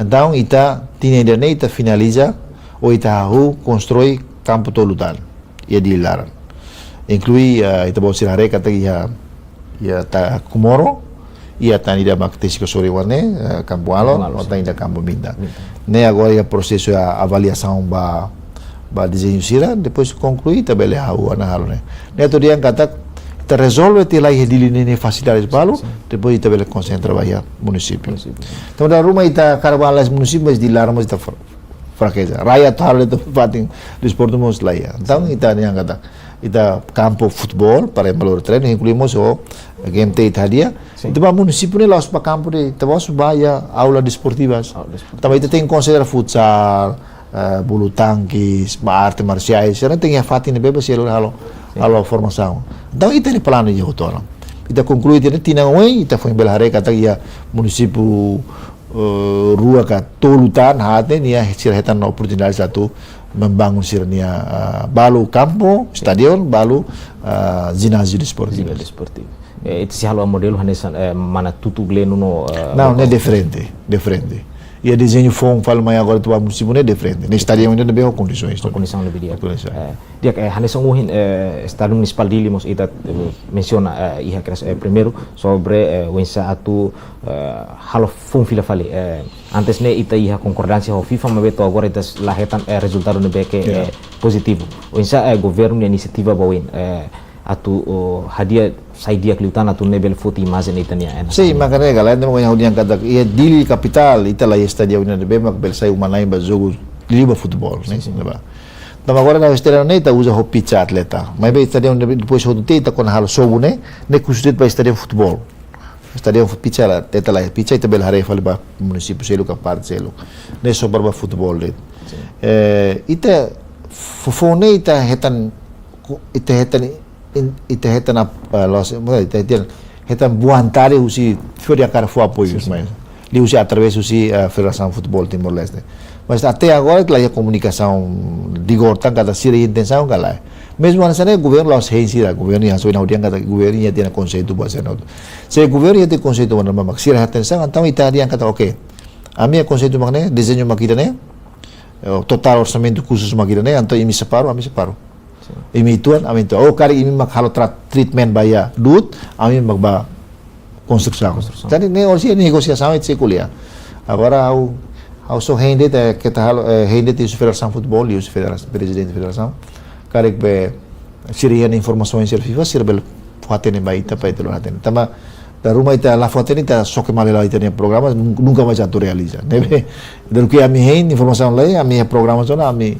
então ita tinha ita finaliza ou ita constrói campo tolutan ia dilarang inclui ita bawa sirare kata ia ta kumoro ia tani da maktesi ko sore wane campo alon ou tani da campo minda ne agora ia processo a avaliação ba desenho sira depois concluir tabele hau ana halo ne to dia kata ta resolve te lai diline facilidades balu depois ita bele concentra bahia município então da rumah ita caravalas municípios dilarang mas ita fraqueza raia tarle to fating desporto mos laia então ita yang kata ita campo futebol para valor treino incluímos o game day dia itu ba município ne laos pa campo de tabos bahia aula desportivas também ita tem considera futsal bulu tangkis arte marciais será tem a fating ne bebas halo formação então ita ni plano de autónomo ita conclui tina oi ita foi belare kata ia município rua ka tolutan hate nia sirhetan oportunidade satu membangun sirnia balu campo stadion balu ginásio desportivo itu sih halo modelo hanesan mana tutu gleno não é diferente e a desenho fom fala mais agora tu município é diferente no stadion ainda bem condições lebih dia hanesan uhin estado municipal de Limos ita menciona iha keras primeiro sobre wensa atu halo fom fila fali antes ne ita iha concordância ho FIFA mabeto agora ita lahetan resultado ne beke positivo wensa governo inisiativa bawin atu hadiah saidia kliutan atu nebel futi imagem itania sim makanya galera mo yang hudian kata ia dili capital ita la estadio ina be mak bel sai umanai ba jogo liba futebol né ba então agora na estadio ne ita usa ho pitch atleta mas be estadio depois ho ita con hal sobu ne kusudit ba estadio futebol estadio pitch la ita la pitch ita bel hare fal ba município selo ka parte selo ne so ba futebol le ita fofone ita hetan los hetan buantare usi fioria cara fu apoios mas li usi através usi Federação Futebol Timor Leste mas até agora a comunicação digortan cada sira intenção galai mesmo antes né governo los heisira governo yang so inaudian kata governo ia tem conceito buat senado se governo ia tem conceito mana mamak sira atenção então italian kata oke a minha conceito makne desenho makita ne total orçamento khusus makita ne então ami separo imi tuan amin tu kari imi mak halo treatment baya dut ami magba construção jadi negociação é kuliah agora ao so hende que tá halo hende ti Federação Futebol e o presidente Federação kari be sirian informações ser FIFA ser bel fatene baita pa itu haten tama da rumah ita la fatene ita soke malela ita ne programa nunca mais atu realiza nebe do que ami hein informação lai ami programa zona ami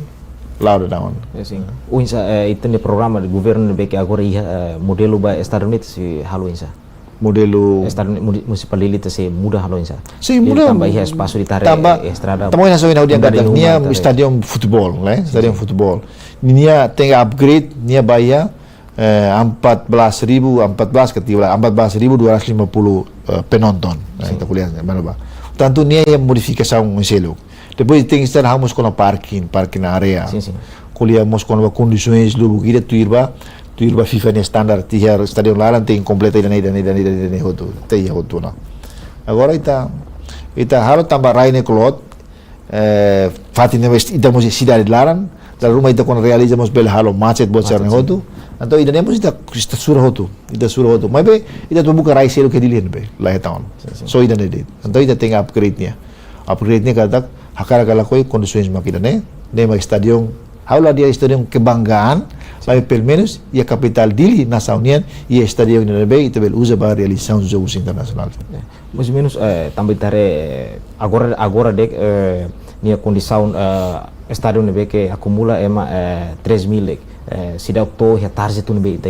Laura daun. Sim. Uinsa itu ne programa de governo beke agora ia modelo ba Estado Unito se halo insa. Modelo Estado municipalidade se muda halo insa. Sim, muda. Tambah ia espaço di tare estrada. Tamo ina so ina udian kata nia stadium futebol, né? Stadium futebol. Nia tem upgrade nia baya 14.250 penonton. Kita kuliah mana ba. Tanto nia yang modificação em selo. Depois tem que estar ramos com a parking na area. Sim. Kuliah mos com as condições do que tuirba FIFA ne standard tiar stadion laran tem completa ida hotu tei hotu na. Agora ita halo tambah raine klot fatine ita mos cidade laran Dalam rumah ita kon realizamos bel halo macet buat sarne hotu. Então ida nem ita surah hotu. Ida surah hotu. Mas be ida tu buka rai selo ke dilian be lah tahun. So ida ne. Então ida tem upgrade-nya. Upgrade-nya kata hakara kala koi kondisinya makin ne mag stadion. Haula dia stadion kebanggaan. Mas pelo menos a capital dele nessa união e a estadia União Europeia e também usa para realizar os jogos internacionais. Mais ou menos também agora nia condição estádio nebe que acumula 3.000 cidade to ya target tu nebe ita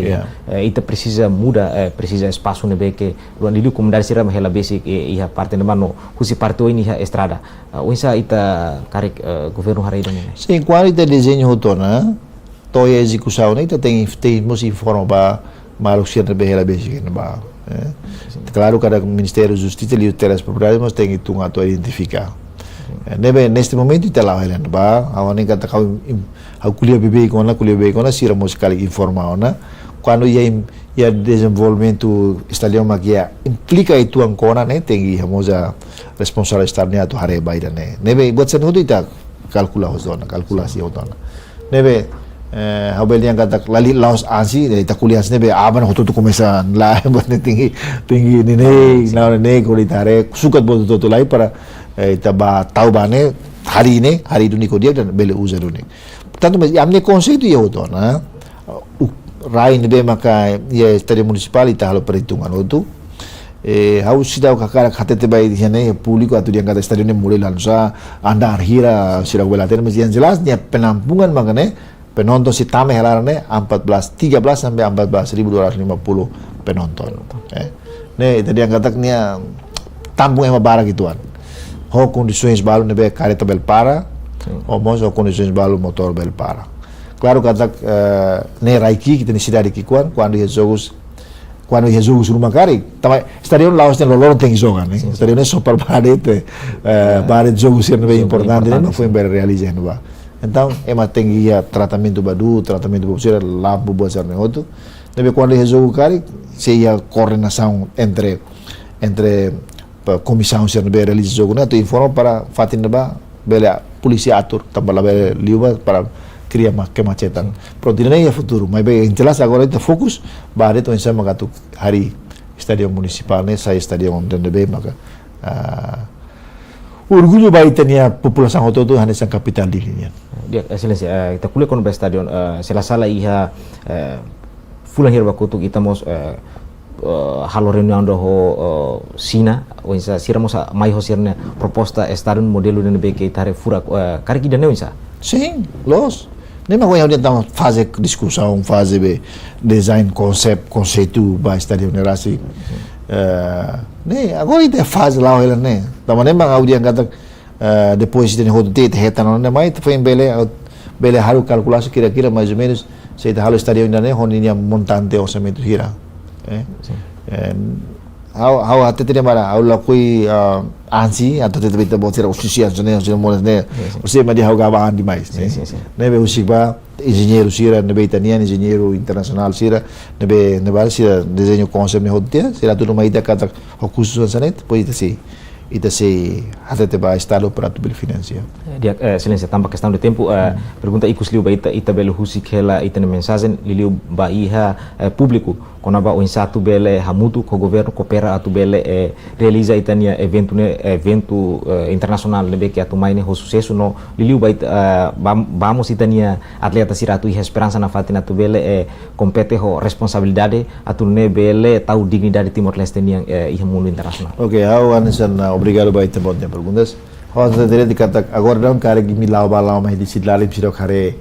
ita precisa muda precisa espaço nebe que ruang liu comunidade sira mahela basic ia parte de mano husi parte ini ia estrada uisa ita karik governo hari ini. Sim, quando ita desenho hotona toda a execução né temos informa para malu sira behela basic ne ba. Claro cada Ministério da Justiça e terras propriedades mas tem que tunga to identificar. Neste momento ita lá ela ba awan kata kau kuliah BB kona sira sekali informal na quando ia desenvolvimento estadio magia implica itu angkona né tem que a responsável estar né atu hare baida né nebe buat sen hudu ita kalkulasi hodona nebe habel yang kata lali laos ansi ita kuliah nebe aban hotu tu começa lá buat tinggi ni na ne kolitare sukat buat tu lai para ita ba tahu bane hari itu niko dia dan bele usa dunia. Portanto, mas amne conceito ia hodona rai nebe maka ia estadio municipal ita halo perhitungan itu hau sidau kakara khatete bai diane público atu dia kata estadio ne mulai lansa anda arhira sira belaten mas yang jelas dia penampungan makane penonton si tame helarane 13 sampai 14.250 penonton ne itu dia kata nia tampung ema bara gituan ho condições balu nebe careta bel para ou mozo condições balu motor bel para. Claro kata ne raiki kita ni cidade que quando ia jogos rumah kari também estariam lá os tem lolo tem jogar né estariam ne só para barete jogos yang lebih importante né foi bem realizado ba então ema tem ia tratamento popular lampu buat sarne outro nebe quando ia jogo kari se ia coordenação entre comissão ser nebe realizar jogo né tu informa para fatin ba bela polisi atur tambah bela liuba para criar kemacetan. Pronto, ini ya futuro. Mas bem, jelas agora kita fokus bahwa itu insya Allah hari stadion municipal ne saya stadion dan lebih maka orgulho baik tanya populasi hotel itu hanya sang kapital dirinya. Dia excelência kita kuliah kon stadion sela-sala iha fulan hirba kutuk kita mos halo reunião do Sina ou insa siramos mai hosirne proposta stadion modelo de nebe que tare fura kari kida ne insa. Sim, los. Nem agora dia estamos fazer discussão, fazer design conceito para estadio nerasi. Ne agora ita faz lá ela né. Tama nem bang audio kata depois de rodo te reta não né mas foi bele haru kalkulasi kira-kira mais ou menos se ita halo estadio ainda né honinya montante orçamento gira. How até teria mara aula kui ansi atau tetap kita buat sira usisian sudah mulai ne usai madi how gabahan demais nebe usiba engenheiro sira nebe italiano engenheiro internacional sira nebe sira desenho concept ne hotia sira tudo mais ida kata recursos sanet depois ita se até te ba estado para tu financiar dia excelência tambah questão de tempo pergunta ikus liu ba ita belo husik hela ita mensagem liu ba iha público konaba o insatu bele hamutu ko governo coopera atu bele realiza itania evento internacional nebe que atu maine ho sucesso no liu ba vamos itania atleta siratu iha esperança na fatina atu bele compete ho responsabilidade atu ne bele tau dignidade Timor Leste yang iha mundo internacional. Okay, obrigado ba ita bodnya perguntas. How tadi dikata agora dalam kare gimi lau mai di sidlalim sidok kare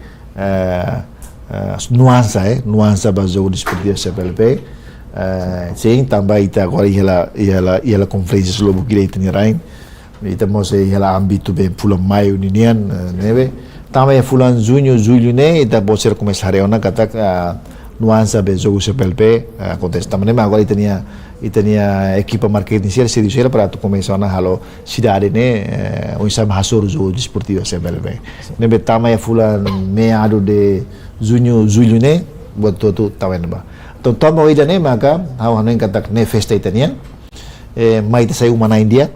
nuansa bazo desportivo CPLP sim também ita agora ela conferência sobre o direito ni rain ita mose ela ambito bem fulan maio ninian neve também fulan junho julho ne ita boser começar ona kata nuansa bezo CPLP acontece também agora itania equipa marketing se disera para tu começar na halo cidade ne onde mahasur zo desportivo CPLP neve também fulan meado de junho julho ne buat tu tawen ba to tomo ida ne maka hawa ne katak ne festa itania mai te sai umana India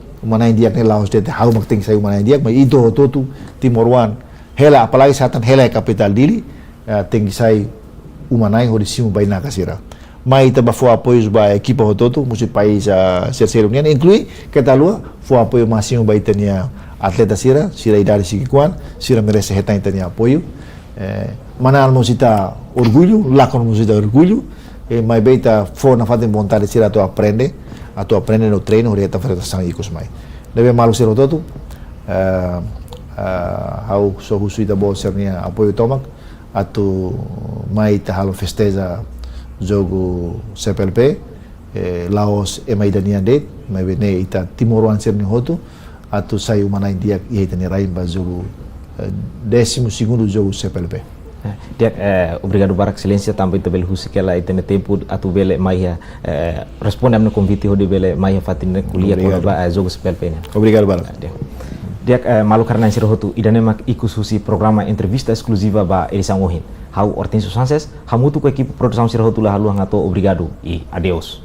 ne laos de hau makting sai umana India mai itu tu Timor One hela apalagi saatan hela capital dili tem que sai umanai ho disimu baina kasira mai taba fo apoios ba equipa hototo musi país terceiro união inclui ketalua fo apoio máximo ba itania atleta sira idade sikikuan sira merece hetan itania apoio mana almosita orgulho lá com almosita orgulho mai beita fo na fatem vontade sira to aprende no treino orienta federação ikos mai deve malu sira hototo hau so husuita bo sernia apoio tomak atau mai tahalo festeja jogo CPLP Laos mai danian det mai bene ita Timoruan serni hotu atau sai umana india ia tani raimba jogo 12º jogo CPLP. Dia obrigado Barak Silência também tabel husikela itene tempo atu bele mai responde amno convite ho de bele mai fatine kuliah ko jogo CPLP nya. Obrigado Barak. Dia malu karena siro hotu idane mak ikususi programa entrevista exclusiva ba Elisa Mohin. Hau Hortensio Sanchez, hamutu ko equipe produção siro hotu la halu hangato obrigado e adeus.